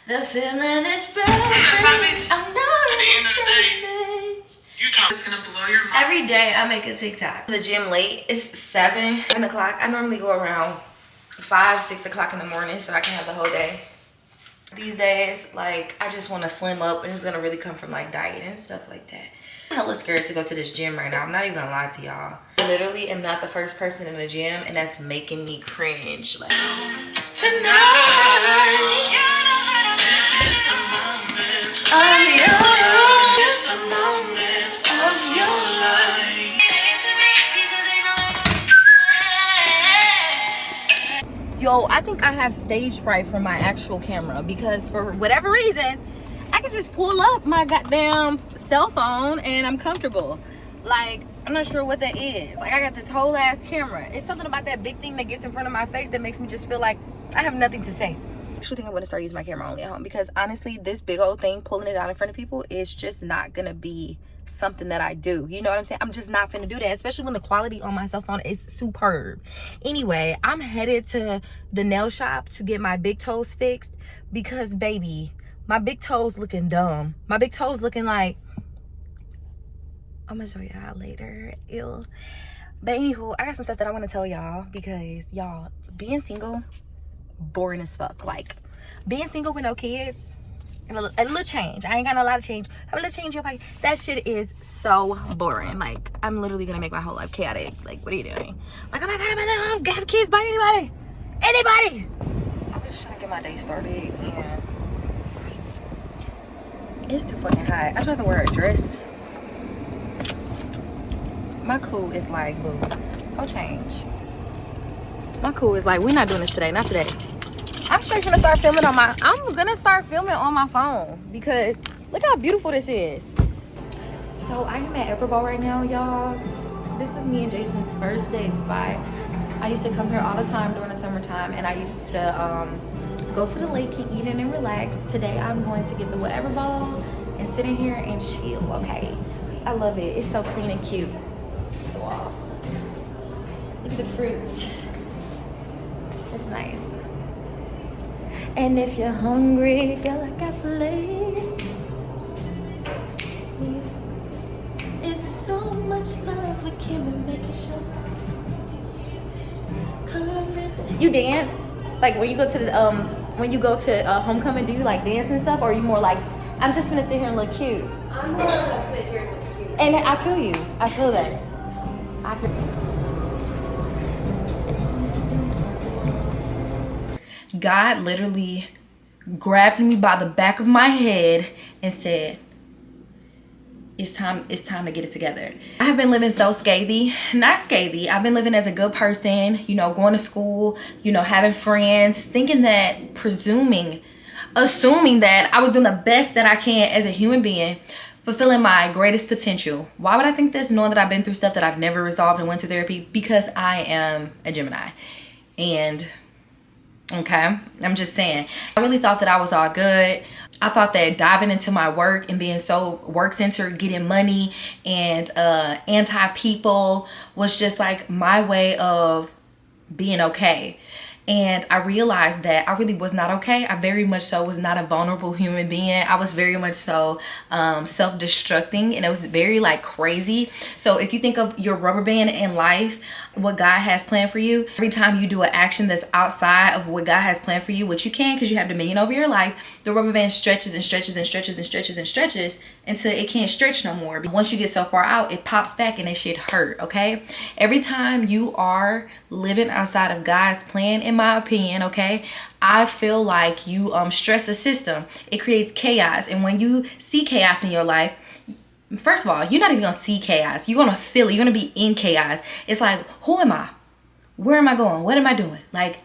The feeling is perfect. I'm not at the end of the day, it's gonna blow your mind. Every day I make a TikTok. The gym late. It's 7 o'clock. I normally go around 5, 6 o'clock in the morning so I can have the whole day. These days, like, I just want to slim up, and it's gonna really come from like diet and stuff like that. I'm hella scared to go to this gym right now. I'm not even gonna lie to y'all. I literally am not the first person in the gym, and that's making me cringe. Like, tonight is the moment of your life. Yo, I think I have stage fright from my actual camera because for whatever reason, I can just pull up my goddamn cell phone and I'm comfortable. Like, I'm not sure what that is. Like, I got this whole ass camera. It's something about that big thing that gets in front of my face that makes me just feel like I have nothing to say. I actually think I'm gonna start using my camera only at home because honestly, this big old thing, pulling it out in front of people, is just not gonna be something that I do. You know what I'm saying? I'm just not gonna do that, especially when the quality on my cell phone is superb. Anyway, I'm headed to the nail shop to get my big toes fixed because, baby, my big toes looking dumb. My big toes looking like, I'm gonna show y'all later. Ew. But anywho, I got some stuff that I want to tell y'all because y'all, being single, boring as fuck. Like, being single with no kids, and a little change. I ain't got a lot of change. Have a little change in your pocket. That shit is so boring. Like, I'm literally gonna make my whole life chaotic. Like, what are you doing? Like, oh my god, I'm gonna have kids by anybody. Anybody. I'm just trying to get my day started, and it's too fucking hot. I tried to wear a dress. My cool is like, boo, go change. My cool is like, we're not doing this today, not today. I'm straight gonna start filming on my, I'm gonna start filming on my phone because look how beautiful this is. So I am at Everball right now, y'all. This is me and Jason's first day spot. I used to come here all the time during the summertime, and I used to go to the lake and eat and relax. Today I'm going to get the whatever ball and sit in here and chill, okay? I love it. It's so clean and cute. The walls. Look at the fruits. It's nice. And if you're hungry, girl, I got place. It's so much love, we can't make it show. You dance? Like when you go to the homecoming, do you like dance and stuff, or are you more like, I'm just gonna sit here and look cute? I'm more gonna sit here and look cute. And I feel you. I feel that. I feel. God literally grabbed me by the back of my head and said, it's time to get it together. I have been living so scathy, not scathy. I've been living as a good person, you know, going to school, you know, having friends, thinking that, assuming that I was doing the best that I can as a human being, fulfilling my greatest potential. Why would I think this, knowing that I've been through stuff that I've never resolved and went to therapy? Because I am a Gemini. And okay, I'm just saying, I really thought that I was all good. I thought that diving into my work and being so work-centered, getting money and anti-people was just like my way of being okay. And I realized that I really was not okay. I very much so was not a vulnerable human being. I was very much so self-destructing, and it was very like crazy. So if you think of your rubber band in life, what God has planned for you, every time you do an action that's outside of what God has planned for you, which you can because you have dominion over your life, the rubber band stretches and stretches and stretches and stretches and stretches until it can't stretch no more. Once you get so far out, it pops back and that shit hurt, okay? Every time you are living outside of God's plan, in my opinion, okay, I feel like you stress the system. It creates chaos. And when you see chaos in your life, first of all, you're not even gonna see chaos. You're gonna feel it. You're gonna be in chaos. It's like, who am I? Where am I going? What am I doing? Like,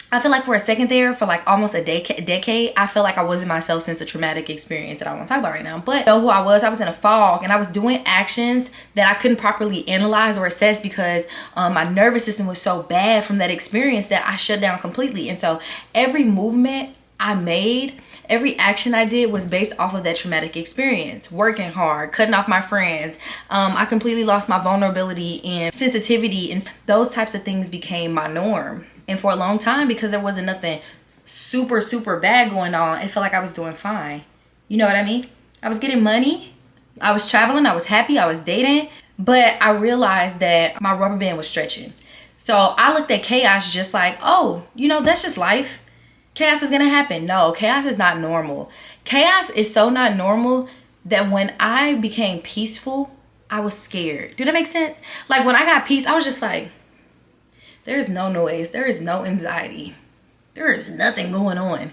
I feel like for a second there, for like almost a decade, I felt like I wasn't myself since a traumatic experience that I won't talk about right now. But you know who I was in a fog, and I was doing actions that I couldn't properly analyze or assess because my nervous system was so bad from that experience that I shut down completely. And so every movement I made, every action I did was based off of that traumatic experience. Working hard, cutting off my friends. I completely lost my vulnerability and sensitivity, and those types of things became my norm. And for a long time, because there wasn't nothing super, super bad going on, it felt like I was doing fine. You know what I mean? I was getting money. I was traveling. I was happy. I was dating. But I realized that my rubber band was stretching. So I looked at chaos just like, oh, you know, that's just life. Chaos is going to happen. No, chaos is not normal. Chaos is so not normal that when I became peaceful, I was scared. Do that make sense? Like when I got peace, I was just like, there is no noise. There is no anxiety. There is nothing going on.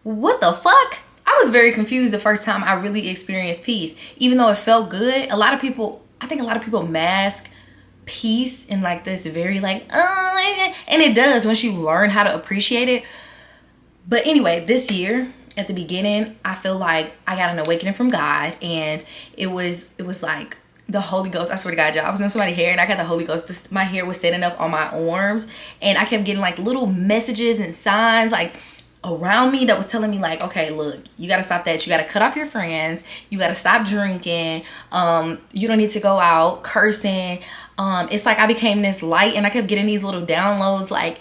What the fuck? I was very confused the first time I really experienced peace. Even though it felt good, I think a lot of people mask peace in like this very like, oh, and it does once you learn how to appreciate it. But anyway, this year at the beginning, I feel like I got an awakening from God, and it was like the Holy Ghost. I swear to God, y'all, I was doing somebody's hair and I got the Holy Ghost. My hair was standing up on my arms, and I kept getting like little messages and signs like around me that was telling me like, okay, look, you got to stop that. You got to cut off your friends. You got to stop drinking. You don't need to go out cursing. It's like I became this light, and I kept getting these little downloads like,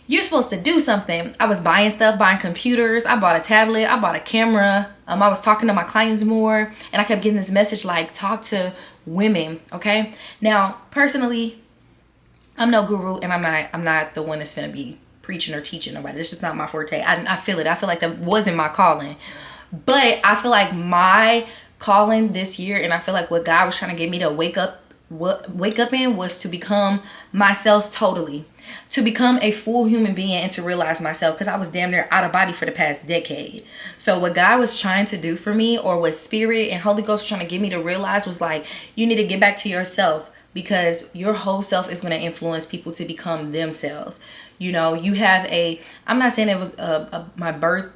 you're supposed to do something. I was buying stuff, buying computers. I bought a tablet. I bought a camera. I was talking to my clients more, and I kept getting this message like, talk to women, okay? Now, personally, I'm no guru, and I'm not the one that's gonna be preaching or teaching nobody. It's just not my forte. I feel it. I feel like that wasn't my calling. But I feel like my calling this year, and I feel like what God was trying to get me to wake up in, was to become myself totally. To become a full human being and to realize myself, because I was damn near out of body for the past decade. So what God was trying to do for me, or what Spirit and Holy Ghost was trying to get me to realize, was like, you need to get back to yourself, because your whole self is going to influence people to become themselves. You know, you have I'm not saying it was my birth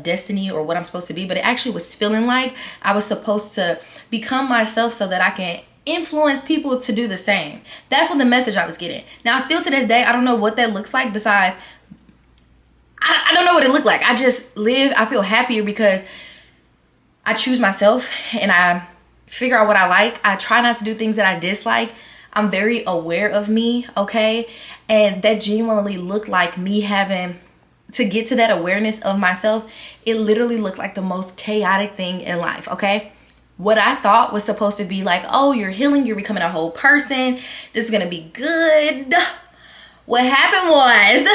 destiny or what I'm supposed to be, but it actually was feeling like I was supposed to become myself so that I can influence people to do the same. That's what the message I was getting. Now, still to this day, I don't know what that looks like. Besides, I don't know what it looked like. I just live. I feel happier because I choose myself and I figure out what I like. I try not to do things that I dislike. I'm very aware of me, okay? And that genuinely looked like me having to get to that awareness of myself. It literally looked like the most chaotic thing in life, okay? What I thought was supposed to be like, oh, you're healing, you're becoming a whole person, this is gonna be good. What happened was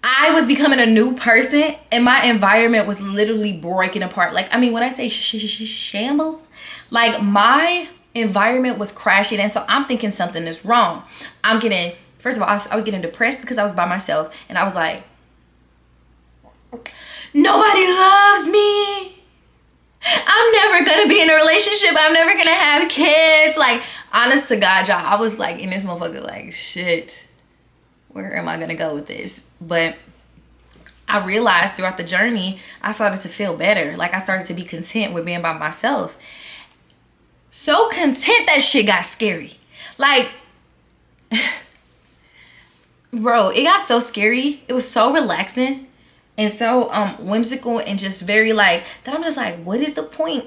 I was becoming a new person, and my environment was literally breaking apart. Like, I mean, when I say shambles, like my environment was crashing, and so I'm thinking something is wrong. First of all, I was getting depressed because I was by myself, and I was like, nobody loves me. I'm never gonna be in a relationship. I'm never gonna have kids. Like, honest to God, y'all, I was like in this motherfucker like, shit, where am I gonna go with this? But I realized throughout the journey, I started to feel better. Like, I started to be content with being by myself. So content that shit got scary. Like, bro, it got so scary. It was so relaxing and so whimsical, and just very like, that I'm just like, what is the point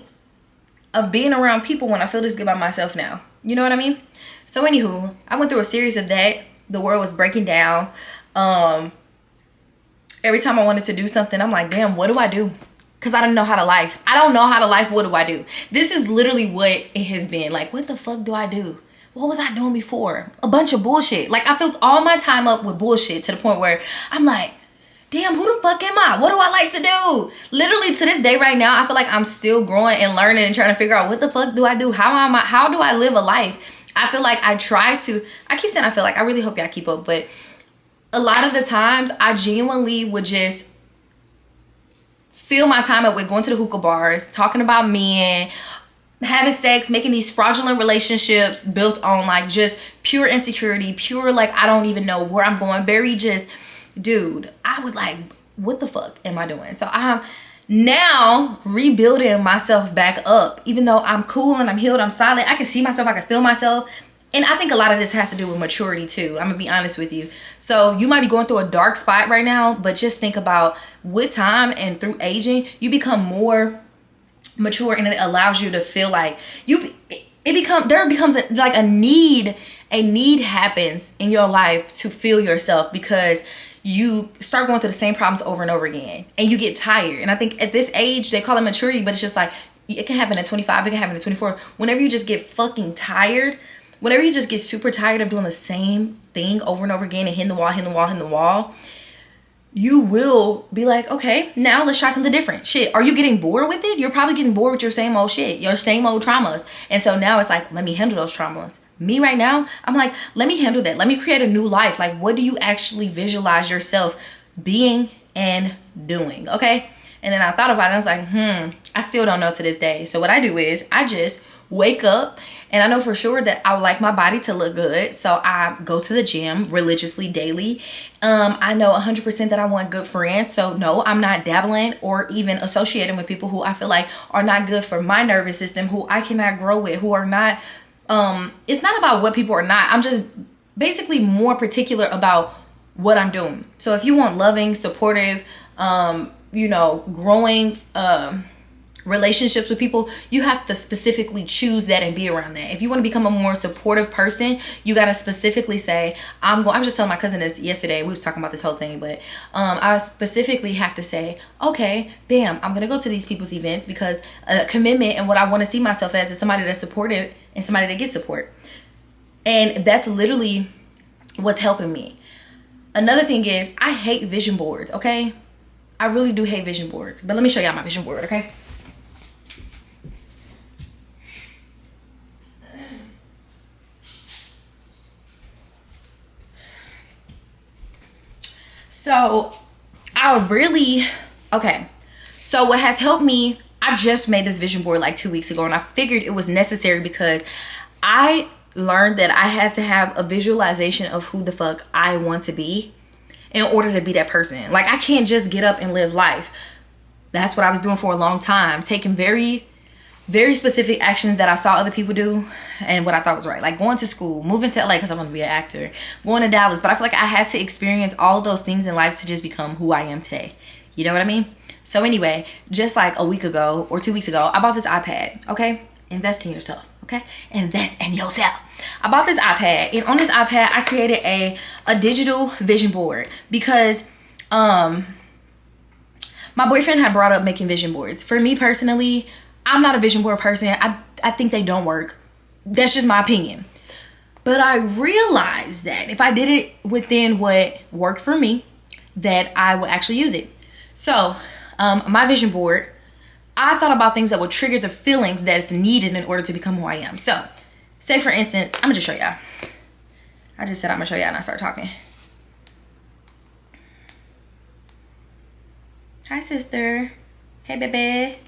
of being around people when I feel this good by myself now? You know what I mean? So anywho, I went through a series of that. The world was breaking down. Every time I wanted to do something, I'm like, damn, what do I do? Because I don't know how to life. I don't know how to life. What do I do? This is literally what it has been. Like, what the fuck do I do? What was I doing before? A bunch of bullshit. Like, I filled all my time up with bullshit to the point where I'm like, damn, who the fuck am I? What do I like to do? Literally to this day right now, I feel like I'm still growing and learning and trying to figure out, what the fuck do I do? How do I live a life? I feel like I keep saying I feel like, I really hope y'all keep up, but a lot of the times I genuinely would just fill my time up with going to the hookah bars, talking about men, having sex, making these fraudulent relationships built on like just pure insecurity, pure like I don't even know where I'm going, very just, dude, I was like, what the fuck am I doing? So I'm now rebuilding myself back up. Even though I'm cool and I'm healed, I'm solid, I can see myself, I can feel myself. And I think a lot of this has to do with maturity too. I'm gonna be honest with you. So you might be going through a dark spot right now, but just think about, with time and through aging, you become more mature, and it allows you to feel like there becomes like a need happens in your life to feel yourself, because you start going through the same problems over and over again, and you get tired. And I think at this age, they call it maturity, but it's just like, it can happen at 25, it can happen at 24. Whenever you just get fucking tired, whenever you just get super tired of doing the same thing over and over again and hitting the wall, you will be like, okay, now let's try something different. Shit, are you getting bored with it? You're probably getting bored with your same old shit, your same old traumas. And so now it's like, let me handle those traumas. Me right now, I'm like, let me handle that. Let me create a new life. Like, what do you actually visualize yourself being and doing? Okay. And then I thought about it. I was like, I still don't know to this day. So what I do is I just wake up, and I know for sure that I would like my body to look good. So I go to the gym religiously daily. I know 100% that I want good friends. So no, I'm not dabbling or even associating with people who I feel like are not good for my nervous system, who I cannot grow with, who are not, it's not about what people are not. I'm just basically more particular about what I'm doing. So if you want loving, supportive, you know, growing, relationships with people, you have to specifically choose that and be around that. If you want to become a more supportive person, you got to specifically say, I was just telling my cousin this yesterday, we was talking about this whole thing, but I specifically have to say, okay, bam, I'm gonna go to these people's events because commitment and what I want to see myself as is somebody that's supportive and somebody that gets support. And that's literally what's helping me. Another thing is, I hate vision boards, okay? I really do hate vision boards, but let me show y'all my vision board, okay? So so what has helped me, I just made this vision board like 2 weeks ago, and I figured it was necessary because I learned that I had to have a visualization of who the fuck I want to be in order to be that person. Like, I can't just get up and live life. That's what I was doing for a long time, taking very, very specific actions that I saw other people do and what I thought was right. Like going to school, moving to LA because I want to be an actor, going to Dallas. But I feel like I had to experience all of those things in life to just become who I am today. You know what I mean? So anyway, just like a week ago or 2 weeks ago, I bought this iPad, okay? Invest in yourself, okay? Invest in yourself. I bought this iPad, and on this iPad, I created a digital vision board because my boyfriend had brought up making vision boards. For me personally, I'm not a vision board person. I think they don't work. That's just my opinion. But I realized that if I did it within what worked for me, that I would actually use it. So my vision board, I thought about things that would trigger the feelings that's needed in order to become who I am. So say for instance, I'm gonna just show y'all. I just said I'm gonna show y'all and I start talking. Hi sister. Hey baby.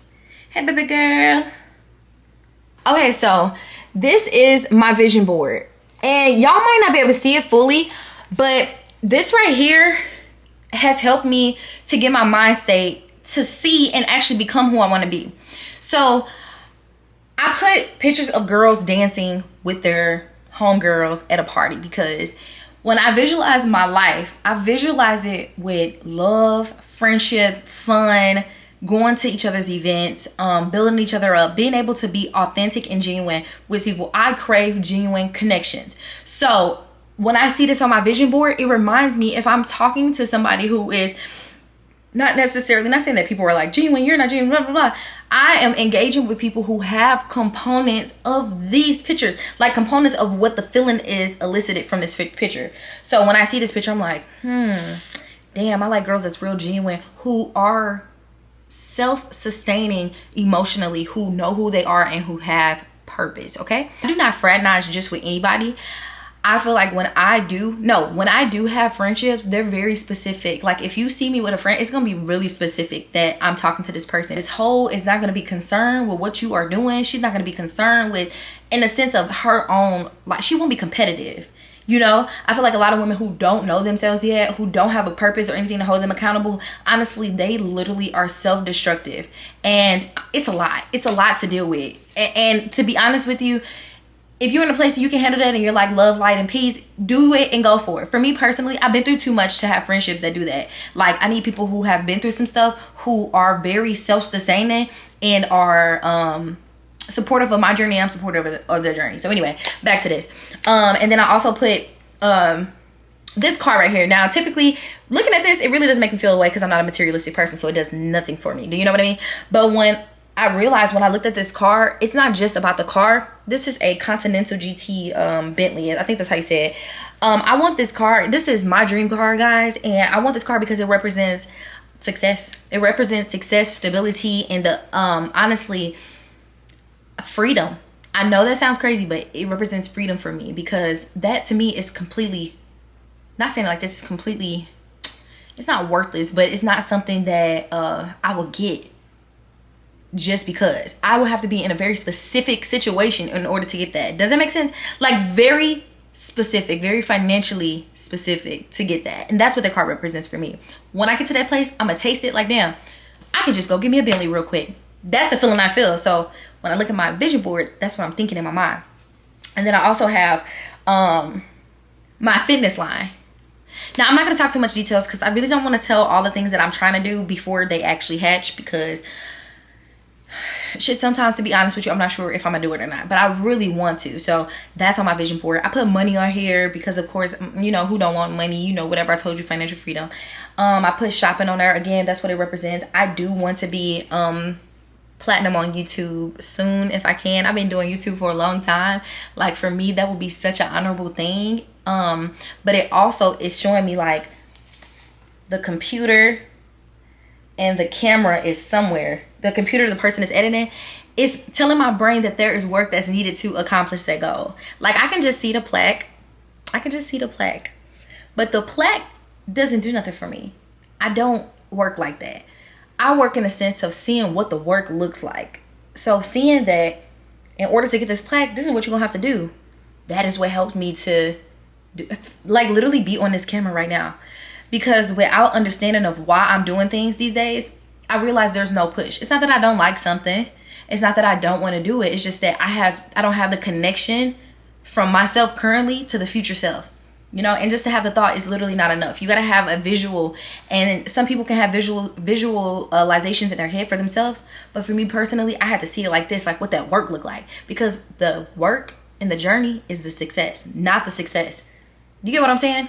Hey baby girl. Okay, so this is my vision board. And y'all might not be able to see it fully, but this right here has helped me to get my mind state to see and actually become who I want to be. So I put pictures of girls dancing with their homegirls at a party because when I visualize my life, I visualize it with love, friendship, fun, going to each other's events, building each other up, being able to be authentic and genuine with people. I crave genuine connections. So when I see this on my vision board, it reminds me if I'm talking to somebody who is not necessarily, not saying that people are like, genuine, you're not genuine, blah, blah, blah. I am engaging with people who have components of these pictures, like components of what the feeling is elicited from this picture. So when I see this picture, I'm like, damn, I like girls that's real genuine, who are self-sustaining emotionally, who know who they are and who have purpose. Okay, I do not fraternize just with anybody. I feel like when I do have friendships, they're very specific. Like if you see me with a friend, it's gonna be really specific that I'm talking to this person. This hoe is not gonna be concerned with what you are doing. She's not gonna be concerned with, in the sense of her own, like she won't be competitive. You know, I feel like a lot of women who don't know themselves yet, who don't have a purpose or anything to hold them accountable, honestly, they literally are self-destructive. And it's a lot. It's a lot to deal with. And to be honest with you, if you're in a place that you can handle that and you're like love, light, and peace, do it and go for it. For me personally, I've been through too much to have friendships that do that. Like I need people who have been through some stuff, who are very self-sustaining and are supportive of my journey. I'm supportive of their journey. So anyway, back to this. And then I also put this car right here. Now, typically, looking at this, it really doesn't make me feel away because I'm not a materialistic person, so it does nothing for me. Do you know what I mean? But when I realized when I looked at this car, it's not just about the car. This is a Continental GT Bentley. I think that's how you say it. I want this car. This is my dream car, guys. And I want this car because it represents success. It represents success, stability, and the honestly, freedom. I know that sounds crazy, but it represents freedom for me because that to me is completely, not saying like this is completely, it's not worthless, but it's not something that I will get just because. I will have to be in a very specific situation in order to get that. Does that make sense? Like very specific, very financially specific to get that. And that's what the car represents for me. When I get to that place, I'm gonna taste it like, damn, I can just go get me a Bentley real quick. That's the feeling I feel. So when I look at my vision board, that's what I'm thinking in my mind. And then I also have my fitness line. Now, I'm not going to talk too much details because I really don't want to tell all the things that I'm trying to do before they actually hatch because shit, sometimes, to be honest with you, I'm not sure if I'm going to do it or not. But I really want to. So that's on my vision board. I put money on here because, of course, you know, who don't want money? You know, whatever I told you, financial freedom. I put shopping on there. Again, that's what it represents. I do want to be platinum on YouTube soon if I can. I've been doing YouTube for a long time. Like for me, that would be such an honorable thing. But it also is showing me like the computer and the camera is somewhere. The computer the person is editing is telling my brain that there is work that's needed to accomplish that goal. Like I can just see the plaque. I can just see the plaque. But the plaque doesn't do nothing for me. I don't work like that. I work in a sense of seeing what the work looks like. So seeing that in order to get this plaque, this is what you're gonna have to do. That is what helped me to do, like literally be on this camera right now. Because without understanding of why I'm doing things these days, I realize there's no push. It's not that I don't like something. It's not that I don't want to do it. It's just that I don't have the connection from myself currently to the future self. You know, and just to have the thought is literally not enough. You got to have a visual, and some people can have visualizations in their head for themselves. But for me personally, I had to see it like this, like what that work looked like. Because the work and the journey is the success, not the success. You get what I'm saying?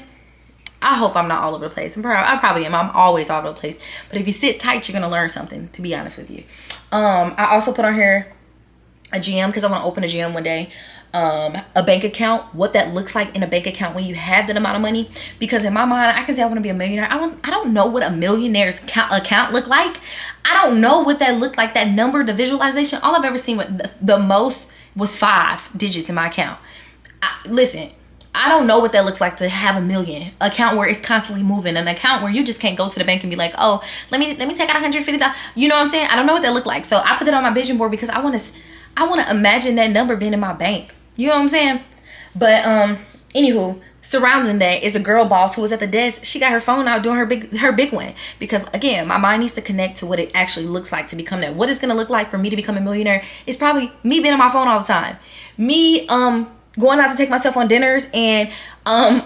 I hope I'm not all over the place. I probably am. I'm always all over the place. But if you sit tight, you're going to learn something, to be honest with you. I also put on here a gym because I want to open a gym one day. A bank account, what that looks like in a bank account when you have that amount of money. Because in my mind, I can say I want to be a millionaire. I don't know what a millionaire's account look like. I don't know what that looked like, that number, the visualization. All I've ever seen the most was 5 digits in my account. Listen, I don't know what that looks like to have a million account where it's constantly moving, an account where you just can't go to the bank and be like, oh, let me take out $150. You know what I'm saying? I don't know what that look like. So I put that on my vision board because I want to imagine that number being in my bank. You know what I'm saying? But anywho, surrounding that is a girl boss who was at the desk. She got her phone out doing her big one. Because again, my mind needs to connect to what it actually looks like to become that. What it's gonna look like for me to become a millionaire is probably me being on my phone all the time. Me going out to take myself on dinners and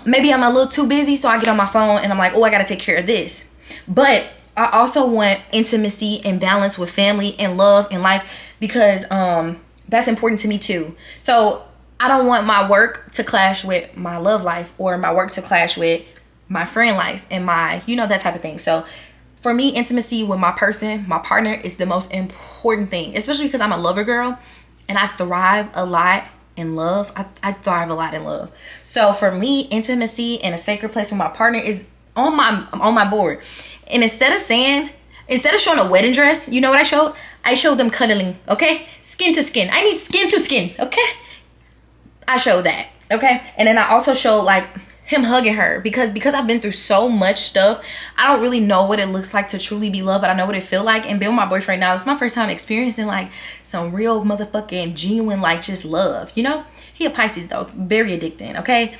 maybe I'm a little too busy, so I get on my phone and I'm like, oh, I gotta take care of this. But I also want intimacy and balance with family and love and life because that's important to me too. So I don't want my work to clash with my love life or my work to clash with my friend life and my, you know, that type of thing. So for me, intimacy with my person, my partner is the most important thing, especially because I'm a lover girl and I thrive a lot in love. I thrive a lot in love. So for me, intimacy and a sacred place with my partner is on my board. And instead of showing a wedding dress, you know what I showed? I showed them cuddling, okay? Skin to skin. I need skin to skin, okay? I showed that, okay? And then I also showed like him hugging her because I've been through so much stuff. I don't really know what it looks like to truly be loved, but I know what it feel like. And being with my boyfriend now, it's my first time experiencing like some real motherfucking genuine like just love, you know? He a Pisces though, very addicting, okay?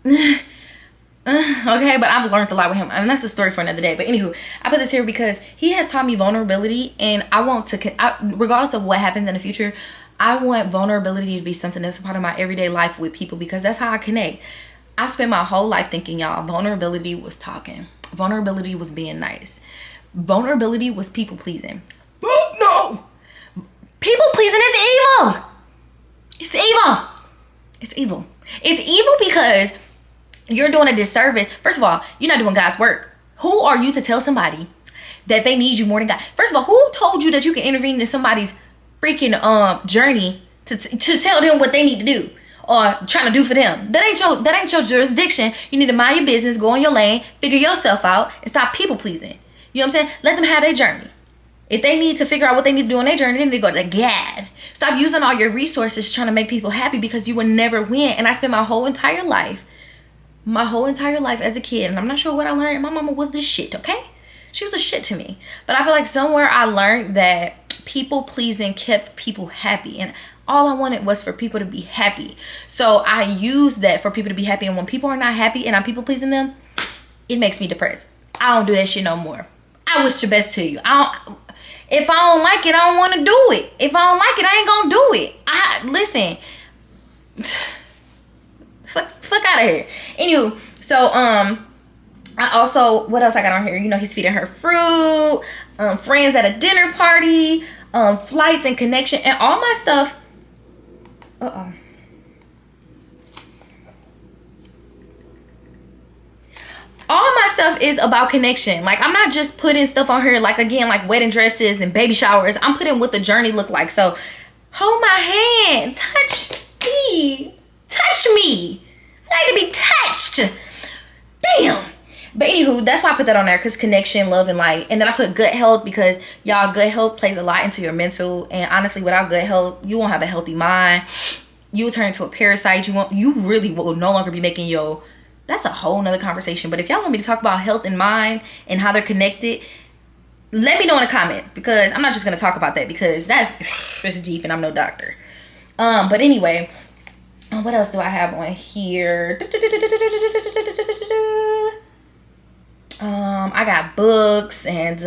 Okay, but I've learned a lot with him. I mean, that's a story for another day. But anywho, I put this here because he has taught me vulnerability, and I want to, regardless of what happens in the future, I want vulnerability to be something that's a part of my everyday life with people because that's how I connect. I spent my whole life thinking, y'all, vulnerability was talking. Vulnerability was being nice. Vulnerability was people pleasing. Oh, no! People pleasing is evil! It's evil! It's evil. It's evil because you're doing a disservice. First of all, you're not doing God's work. Who are you to tell somebody that they need you more than God? First of all, who told you that you can intervene in somebody's freaking journey to tell them what they need to do or trying to do for them? That ain't your jurisdiction. You need to mind your business, go in your lane, figure yourself out, and stop people pleasing. You know what I'm saying? Let them have their journey. If they need to figure out what they need to do on their journey, then they go to God. Stop using all your resources trying to make people happy, because you will never win. And I spent my whole entire life as a kid, and I'm not sure what I learned. My mama was the shit, okay? She was the shit to me. But I feel like somewhere I learned that people pleasing kept people happy, and all I wanted was for people to be happy. So I used that for people to be happy, and when people are not happy and I'm people pleasing them, it makes me depressed. I don't do that shit no more. I wish the best to you. If I don't like it, I don't want to do it. If I don't like it, I ain't gonna do it. Listen. Fuck out of here. Anywho, so I also, what else I got on here? You know, he's feeding her fruit, friends at a dinner party, flights and connection, and all my stuff. All my stuff is about connection. Like, I'm not just putting stuff on here, like, again, like wedding dresses and baby showers. I'm putting what the journey look like. So hold my hand, touch me. I like to be touched. Damn. But anywho, that's why I put that on there, because connection, love, and light. And then I put good health, because y'all, good health plays a lot into your mental. And honestly, without good health, you won't have a healthy mind. You will turn into a parasite. You really will no longer be making your... That's a whole nother conversation. But if y'all want me to talk about health and mind and how they're connected, let me know in the comments, because I'm not just going to talk about that, because that's just deep and I'm no doctor. But anyway, what else do I have on here? I got books and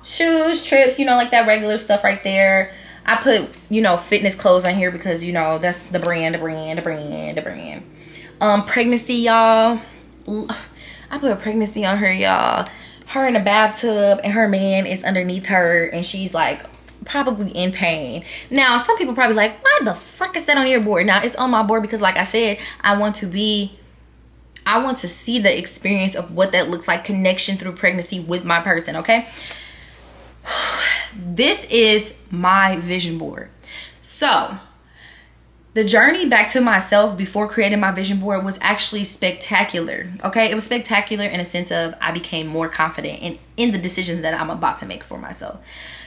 shoes, trips, you know, like that regular stuff right there. I put, you know, fitness clothes on here because, you know, that's the brand. Pregnancy, y'all. I put a pregnancy on her, y'all. Her in a bathtub and her man is underneath her and she's like probably in pain. Now, some people probably like, why the fuck is that on your board? Now, it's on my board because, like I said, I want to see the experience of what that looks like, connection through pregnancy with my person, okay? This is my vision board. So, the journey back to myself before creating my vision board was actually spectacular, okay? It was spectacular in a sense of I became more confident in the decisions that I'm about to make for myself.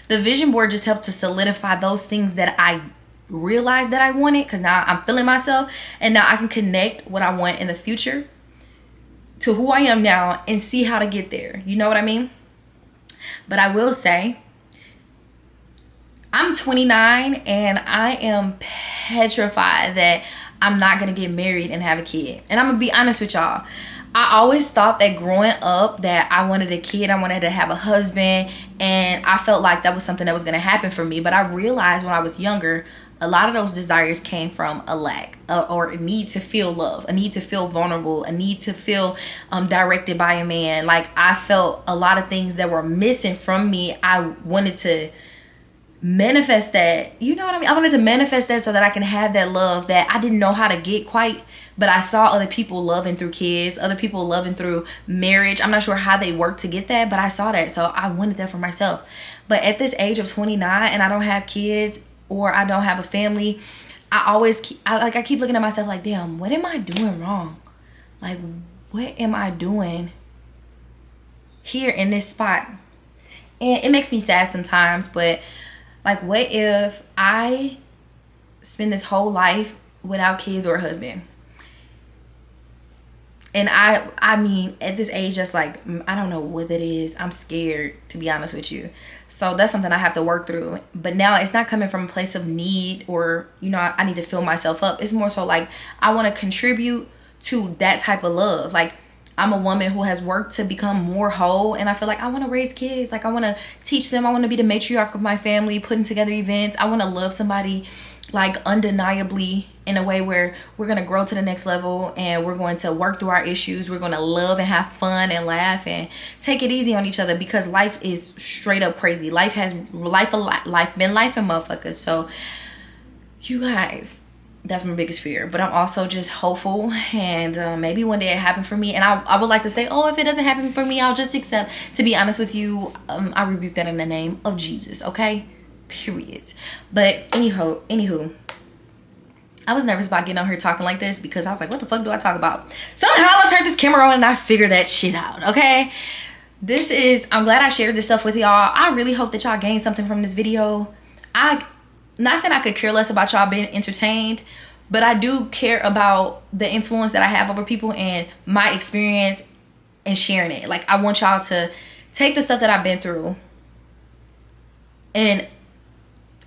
The vision board just helped to solidify those things that I realized that I wanted, because now I'm feeling myself, and now I can connect what I want in the future to who I am now and see how to get there. You know what I mean? But I will say, I'm 29 and I am petrified that I'm not gonna get married and have a kid. And I'm gonna be honest with y'all. I always thought that growing up that I wanted a kid, I wanted to have a husband, and I felt like that was something that was gonna happen for me. But I realized when I was younger, a lot of those desires came from a lack or a need to feel love, a need to feel vulnerable, a need to feel directed by a man. Like, I felt a lot of things that were missing from me. I wanted to manifest that, you know what I mean? I wanted to manifest that so that I can have that love that I didn't know how to get quite, but I saw other people loving through kids, other people loving through marriage. I'm not sure how they work to get that, but I saw that, so I wanted that for myself. But at this age of 29 and I don't have kids or I don't have a family, I keep looking at myself like, damn, what am I doing wrong? Like, what am I doing here in this spot? And it makes me sad sometimes, but like, what if I spend this whole life without kids or a husband? And I mean, at this age, that's like, I don't know what it is. I'm scared, to be honest with you. So that's something I have to work through. But now it's not coming from a place of need or, you know, I need to fill myself up. It's more so like, I want to contribute to that type of love. Like, I'm a woman who has worked to become more whole, and I feel like I want to raise kids. Like, I want to teach them. I want to be the matriarch of my family, putting together events. I want to love somebody like undeniably in a way where we're going to grow to the next level and we're going to work through our issues. We're going to love and have fun and laugh and take it easy on each other, because life is straight up crazy. Life been life and motherfuckers. So you guys, That's my biggest fear. But I'm also just hopeful, and maybe one day it happened for me. And I would like to say, oh, if it doesn't happen for me, I'll just accept. To be honest with you, I rebuke that in the name of Jesus, okay? Period. But anywho, I was nervous about getting on here talking like this because I was like, what the fuck do I talk about? Somehow I turned this camera on and I figured that shit out, okay? I'm glad I shared this stuff with y'all. I really hope that y'all gained something from this video. Not saying I could care less about y'all being entertained, but I do care about the influence that I have over people and my experience and sharing it. Like, I want y'all to take the stuff that I've been through and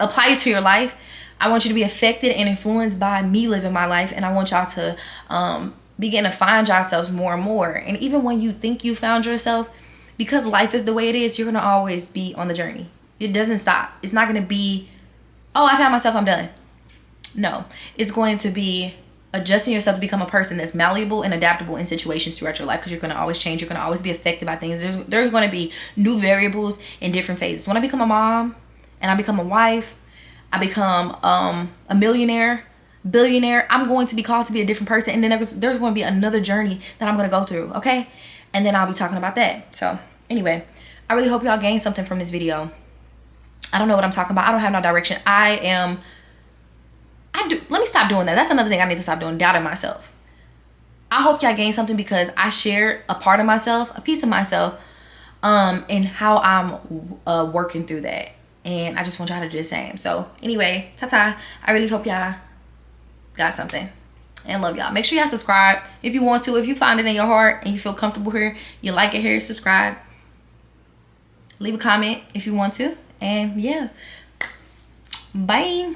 apply it to your life. I want you to be affected and influenced by me living my life, and I want y'all to begin to find yourselves more and more. And even when you think you found yourself, because life is the way it is, you're gonna always be on the journey. It doesn't stop. It's not gonna be, oh, I found myself, I'm done. No, it's going to be adjusting yourself to become a person that's malleable and adaptable in situations throughout your life, because you're going to always change. You're going to always be affected by things. There's going to be new variables in different phases. When I become a mom and I become a wife, I become a millionaire, billionaire, I'm going to be called to be a different person. And then there's going to be another journey that I'm going to go through, okay? And then I'll be talking about that. So anyway, I really hope y'all gained something from this video. I don't know what I'm talking about. I don't have no direction. Let me stop doing that. That's another thing I need to stop doing, doubting myself. I hope y'all gain something because I share a part of myself, a piece of myself, and how I'm working through that. And I just want y'all to do the same. So anyway, ta-ta. I really hope y'all got something and love y'all. Make sure y'all subscribe if you want to. If you find it in your heart and you feel comfortable here, you like it here, subscribe. Leave a comment if you want to. And yeah, bye.